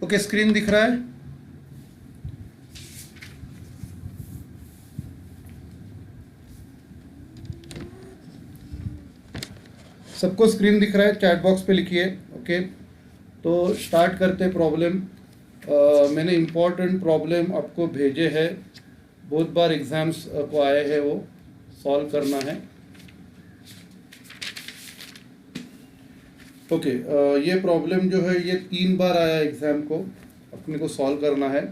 Okay, screen दिख रहा है? सबको स्क्रीन दिख रहा है? चैट बॉक्स पे लिखिए। ओके, तो स्टार्ट करते प्रॉब्लम। मैंने इम्पोर्टेंट प्रॉब्लम आपको भेजे हैं, बहुत बार एग्जाम्स को आए हैं, वो सॉल्व करना है। ओके, ये प्रॉब्लम जो है ये 3 बार आया एग्जाम को, अपने को सॉल्व करना है।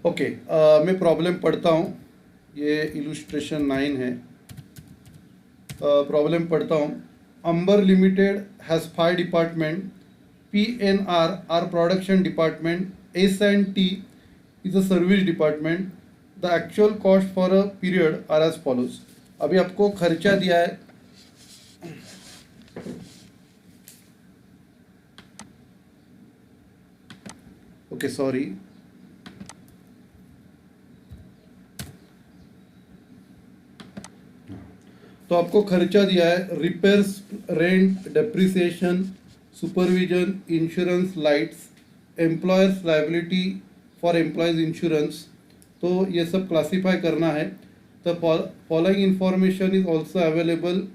ओके, मैं प्रॉब्लम पढ़ता हूँ। ये इलुस्ट्रेशन 9 है। प्रॉब्लम पढ़ता हूँ। Amber limited has 5 department, PNR are production department, S&T is a service department. The actual cost for a period are as follows. अभी आपको खर्चा दिया है। Okay, sorry. तो आपको खर्चा दिया है repairs, rent, depreciation, supervision, insurance, lights, employers liability for employees insurance. तो ये सब क्लासीफाई करना है। The following information is also available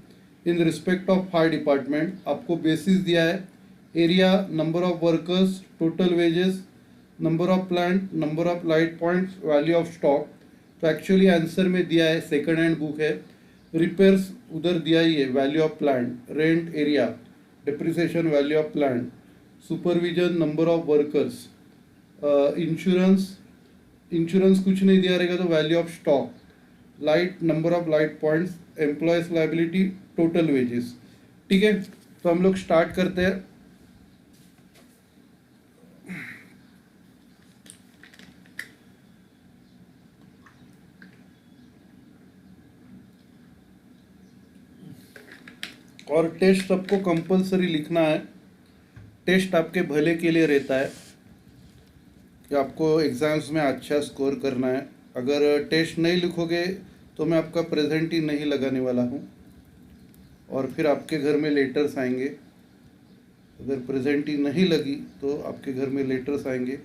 in respect of 5 department. आपको बेसिस दिया है, area, number of workers, total wages, number of plant, number of light points, value of stock. तो actually answer में दिया है, सेकंड हैंड बुक है। Repairs उधर दिया ही है, value of plant, rent, area, depreciation, value of plant, supervision, number of workers, insurance, insurance कुछ नहीं दिया रहेगा तो value of stock, light, number of light points, employees liability, total wages. ठीक है, तो हम लोग स्टार्ट करते हैं। और टेस्ट सबको कंपलसरी लिखना है। टेस्ट आपके भले के लिए रहता है कि आपको एग्ज़ाम्स में अच्छा स्कोर करना है। अगर टेस्ट नहीं लिखोगे तो मैं आपका प्रेजेंट ही नहीं लगाने वाला हूँ, और फिर आपके घर में लेटर्स आएंगे। अगर प्रेजेंट ही नहीं लगी तो आपके घर में लेटर्स आएंगे।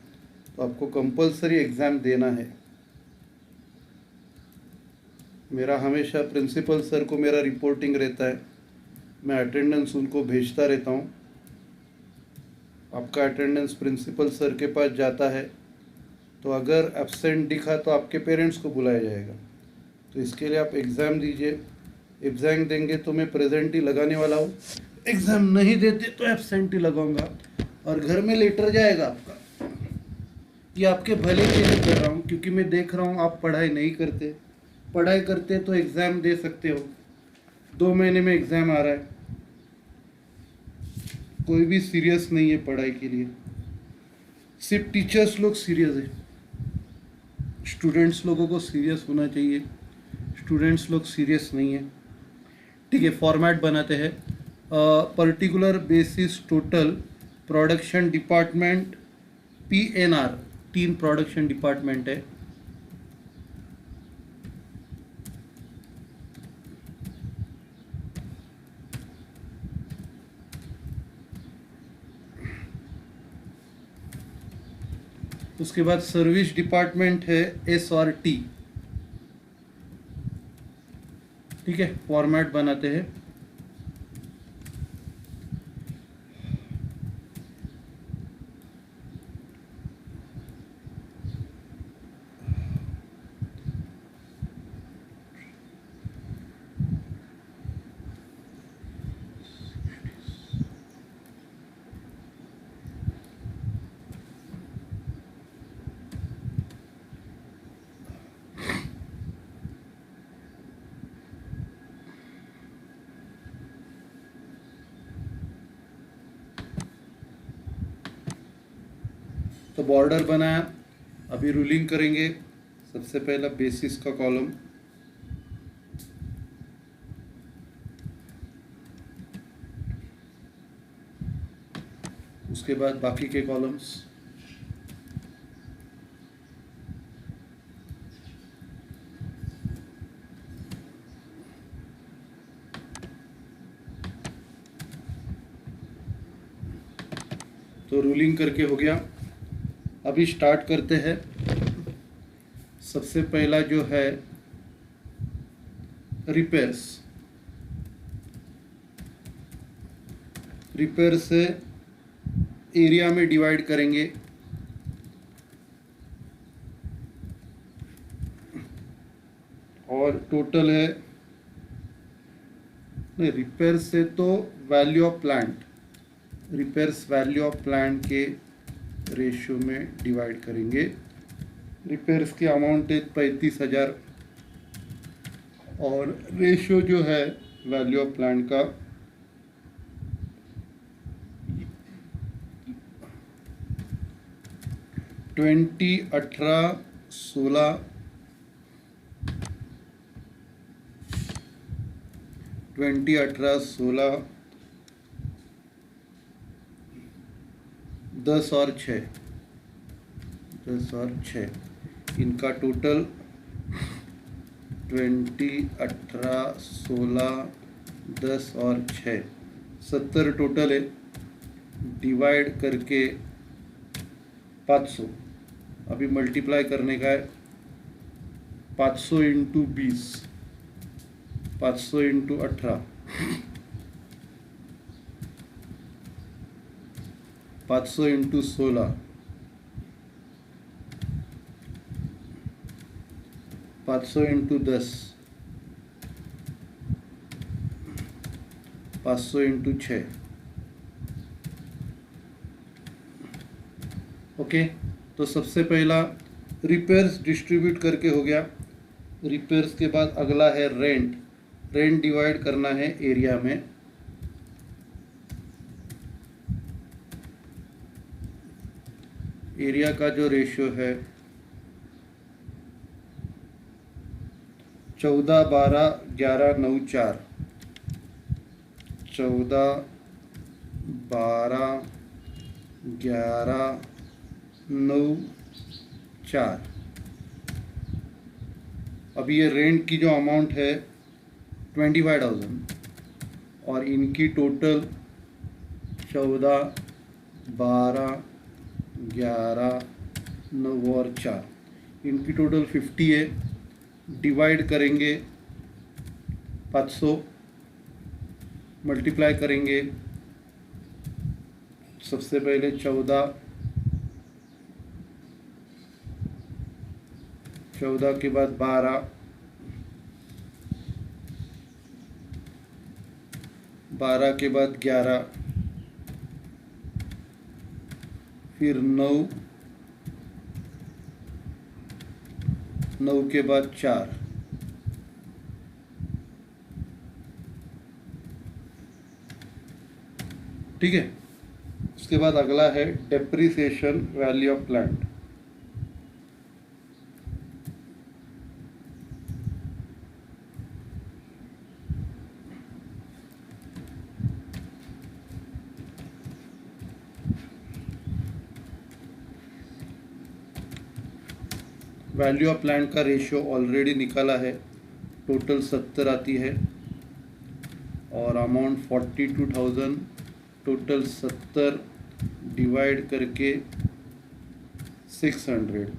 तो आपको कंपलसरी एग्ज़ाम देना है। मेरा हमेशा प्रिंसिपल सर को मेरा रिपोर्टिंग रहता है, मैं अटेंडेंस उनको भेजता रहता हूँ। आपका अटेंडेंस प्रिंसिपल सर के पास जाता है, तो अगर एब्सेंट दिखा तो आपके पेरेंट्स को बुलाया जाएगा। तो इसके लिए आप एग्ज़ाम दीजिए। एग्ज़ाम देंगे तो मैं प्रेजेंट ही लगाने वाला हूँ, एग्ज़ाम नहीं देते तो एब्सेंट ही लगाऊंगा, और घर में लेटर जाएगा आपका। ये आपके भले के लिए कर रहा हूँ, क्योंकि मैं देख रहा हूँ आप पढ़ाई नहीं करते। पढ़ाई करते तो एग्ज़ाम दे सकते हो। 2 महीने में एग्ज़ाम आ रहा है। कोई भी सीरियस नहीं है पढ़ाई के लिए, सिर्फ टीचर्स लोग सीरियस है। स्टूडेंट्स लोगों को सीरियस होना चाहिए, स्टूडेंट्स लोग सीरियस नहीं है। ठीक है, फॉर्मेट बनाते हैं। Particular basis total production department, PNR, 3 production department है। उसके बाद सर्विस डिपार्टमेंट है, SRT। ठीक है, फॉर्मेट बनाते हैं। बॉर्डर बनाया, अभी रूलिंग करेंगे। सबसे पहला बेसिस का कॉलम, उसके बाद बाकी के कॉलम्स। तो रूलिंग करके हो गया। अभी स्टार्ट करते हैं। सबसे पहला जो है रिपेयर्स। रिपेयर से एरिया में डिवाइड करेंगे। और टोटल है, नहीं, रिपेयर से तो value of plant, repairs value of plant के रेशियो में डिवाइड करेंगे। रिपेयर्स की अमाउंट है 35,000 और रेशियो जो है वैल्यू ऑफ प्लांट का 20, 18, 16, 20, 18, 16, 10 और 6, 10 और 6, इनका टोटल 20, 18, 16, 10 और 6, 70 टोटल है। डिवाइड करके 500, अभी मल्टीप्लाई करने का है। 500 into 20, 500 into 18, 500 into 16, 500 into 10, 500 into 6। Okay, तो सबसे पहला रिपेयर्स डिस्ट्रीब्यूट करके हो गया। रिपेयर्स के बाद अगला है रेंट। रेंट डिवाइड करना है एरिया में। एरिया का जो रेशियो है 14, 12, 11, 9, 4, 14, 12, 11, 9, 4। अभी ये रेंट की जो अमाउंट है 25,000 और इनकी टोटल 14, 12, 11, 9 और 4, इनकी टोटल 50 है। डिवाइड करेंगे 500, मल्टीप्लाई करेंगे। सबसे पहले 14, 14 के बाद 12, 12 के बाद 11, फिर 9, 9 के बाद 4, ठीक है। उसके बाद अगला है depreciation value of plant. Value of plant का रेशियो ऑलरेडी निकाला है, टोटल 70 आती है और अमाउंट 42,000, टोटल 70 डिवाइड करके 600।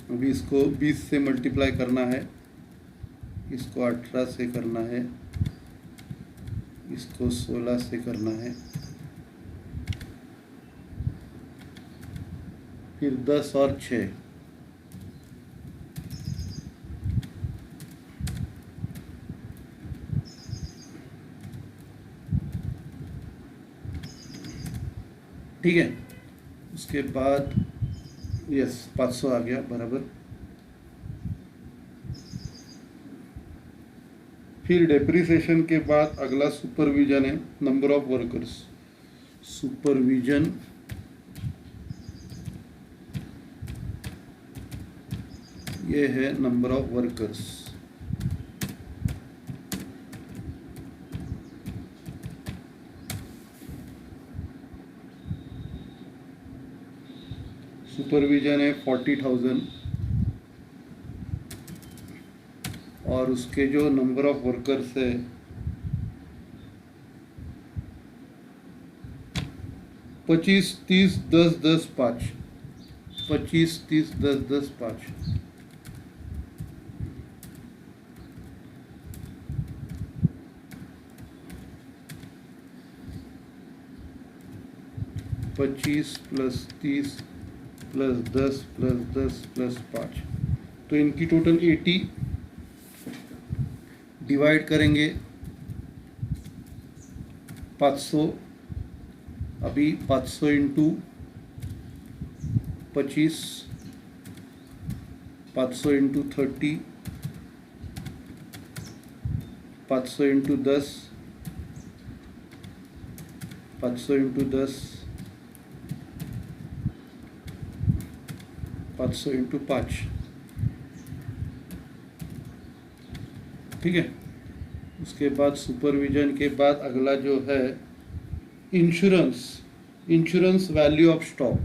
अभी इसको 20 से मल्टीप्लाई करना है, इसको 18 से करना है, इसको 16 से करना है, फिर 10 और 6, ठीक है। उसके बाद यस 500 आ गया बराबर। फिर डेप्रिसिएशन के बाद अगला सुपरविजन है, नंबर ऑफ वर्कर्स। सुपरविजन ये है नंबर ऑफ वर्कर्स। सुपरविजन है 40,000 और उसके जो नंबर ऑफ वर्कर्स है 25, 30, 10, 10, 5, 25, 30, 10, 10, 5। पच्चीस प्लस 30 प्लस 10 प्लस 10 प्लस 5, तो इनकी टोटल 80। डिवाइड करेंगे 500, अभी 500 into 25, 500 into 30, 500 into 10, 500 into 10, 500 into 5। ठीक है। उसके बाद सुपरविजन के बाद अगला जो है insurance value of stock.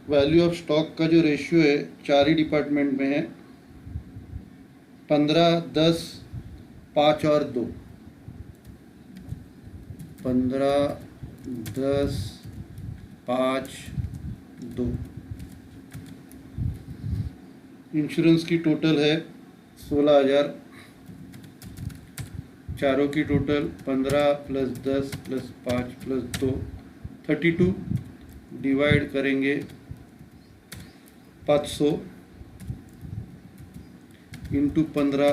Value of stock का जो रेशियो है 4 ही डिपार्टमेंट में है, 15, 10, 5 और 2। 15, 10, 5, 2। इंश्योरेंस की टोटल है 16,000, चारों की total 15 plus 10 plus 5 plus 2 32। Divide करेंगे 500 इंटू 15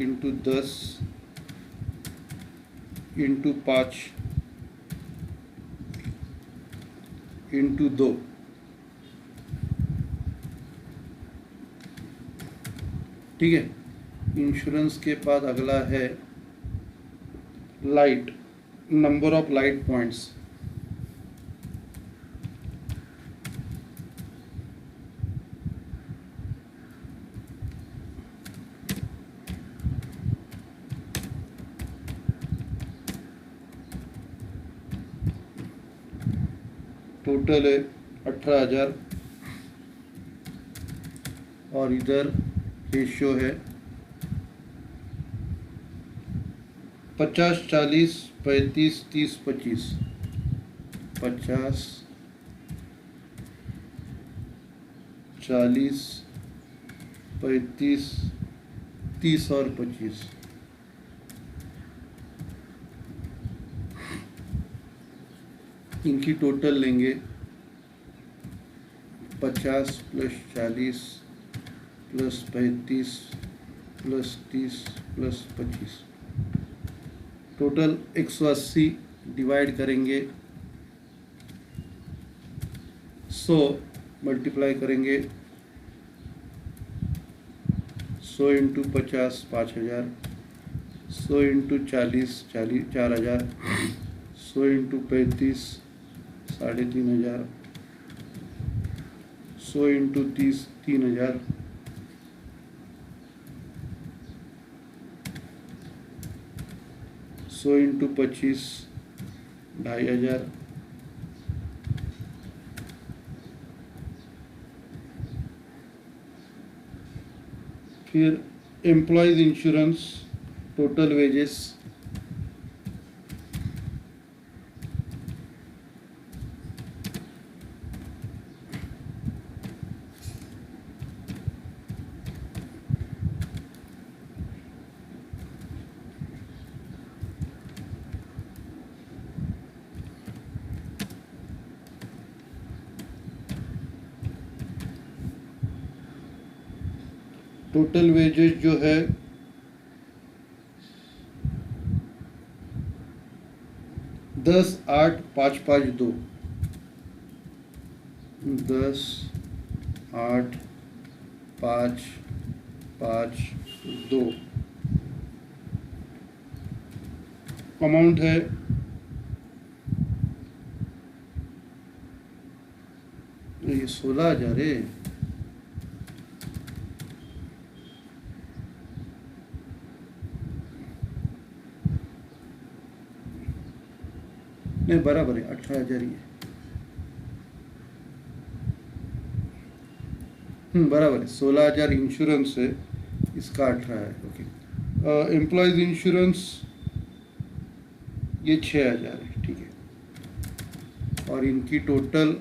इंटू 10 इंटू 5 इंटू 2। ठीक है। इंश्योरेंस के बाद अगला है light, number of light points. Total है 18,000 और इधर रेशियो है 50, 40, 35, 30, 25। 50, 40, 35, 30 और 25। इनकी टोटल लेंगे 50 plus 40 plus 35 plus 30 plus 25, total 180। Divide करेंगे 100, मल्टीप्लाई करेंगे 100 into 50 5,000, 100 into 40 4,000, 100 into 35 3,500, 100 into 30 3,000, 100 into 25 2,500, फिर employees insurance total wages total wages जो है 10, 8, 5, 5, 2, 10, 8, 5 5 2 अमाउंट है ये 16,000 है। नहीं बराबर है 18,000 ही है। बराबर है 16,000 इंश्योरेंस है, इसका 18 है। ओके एम्प्लॉयज इंश्योरेंस ये 6,000 है, ठीक है। और इनकी टोटल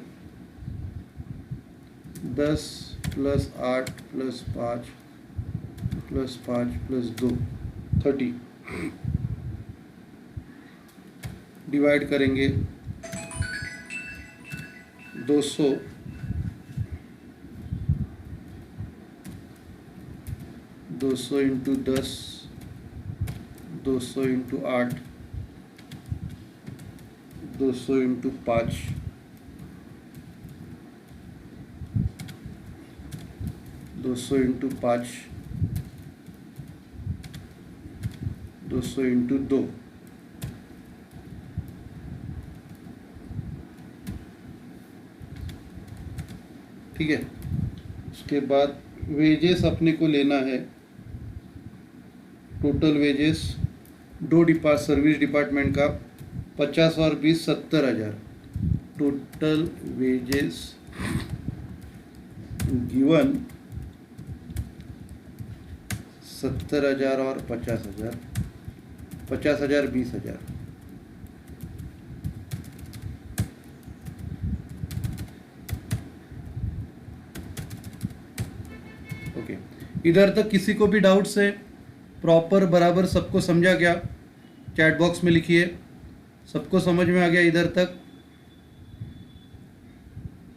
10 + 8 + 5 + 5 + 2 30 डिवाइड करेंगे 200 200 × 10 200 × 8 200 × 5 200 × 5 200 × 2 ठीक है। उसके बाद वेजेस अपने को लेना है, टोटल वेजेस सर्विस डिपार्टमेंट का 50 और 20 70,000। टोटल वेजेस गिवन 70,000 और 50,000 50,000 20,000। ओके इधर तक किसी को भी डाउट्स है? प्रॉपर बराबर सबको समझा क्या? चैट बॉक्स में लिखिए, सबको समझ में आ गया? इधर तक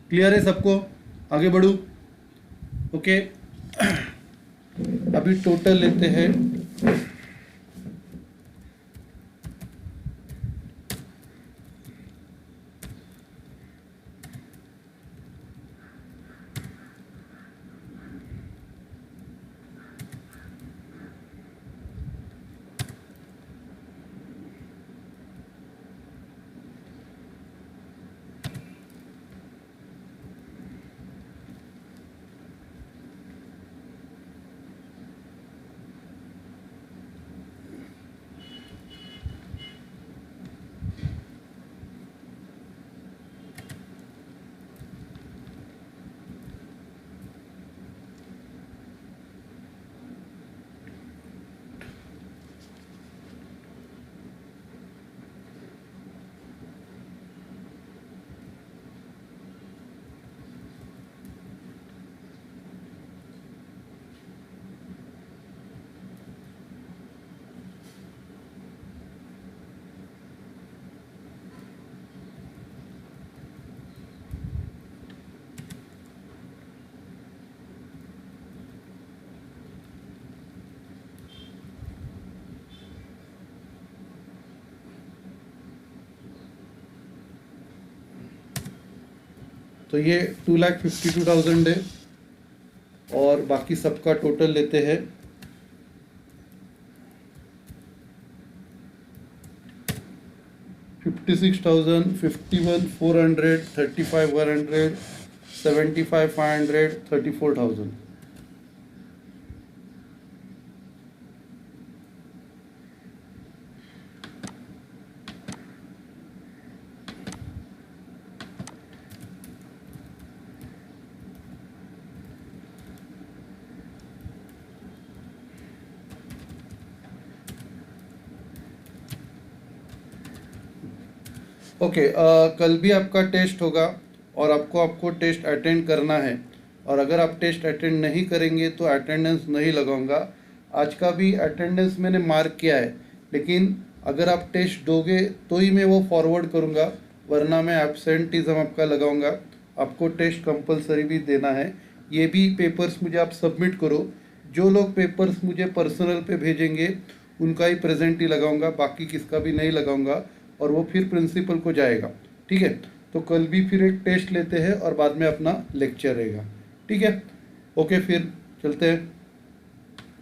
क्लियर है सबको? आगे बढ़ूं? ओके अभी टोटल लेते हैं। तो ये 2,52,000 है और बाकी सबका टोटल लेते हैं। $56,000, $51,400, $35,100, $75,500, $34,000। ओके कल भी आपका टेस्ट होगा और आपको टेस्ट अटेंड करना है, और अगर आप टेस्ट अटेंड नहीं करेंगे तो अटेंडेंस नहीं लगाऊंगा। आज का भी अटेंडेंस मैंने मार्क किया है, लेकिन अगर आप टेस्ट दोगे तो ही मैं वो फॉरवर्ड करूंगा, वरना मैं एब्सेंटिज्म आपका लगाऊंगा। आपको टेस्ट कंपलसरी भी देना है। ये भी पेपर्स मुझे आप सबमिट करो। जो लोग पेपर्स मुझे पर्सनल पे भेजेंगे उनका ही प्रेजेंट ही लगाऊंगा, बाकी किसका भी नहीं लगाऊंगा, और वो फिर प्रिंसिपल को जाएगा। ठीक है, तो कल भी फिर एक टेस्ट लेते हैं और बाद में अपना लेक्चर रहेगा। ठीक है, ओके फिर चलते हैं।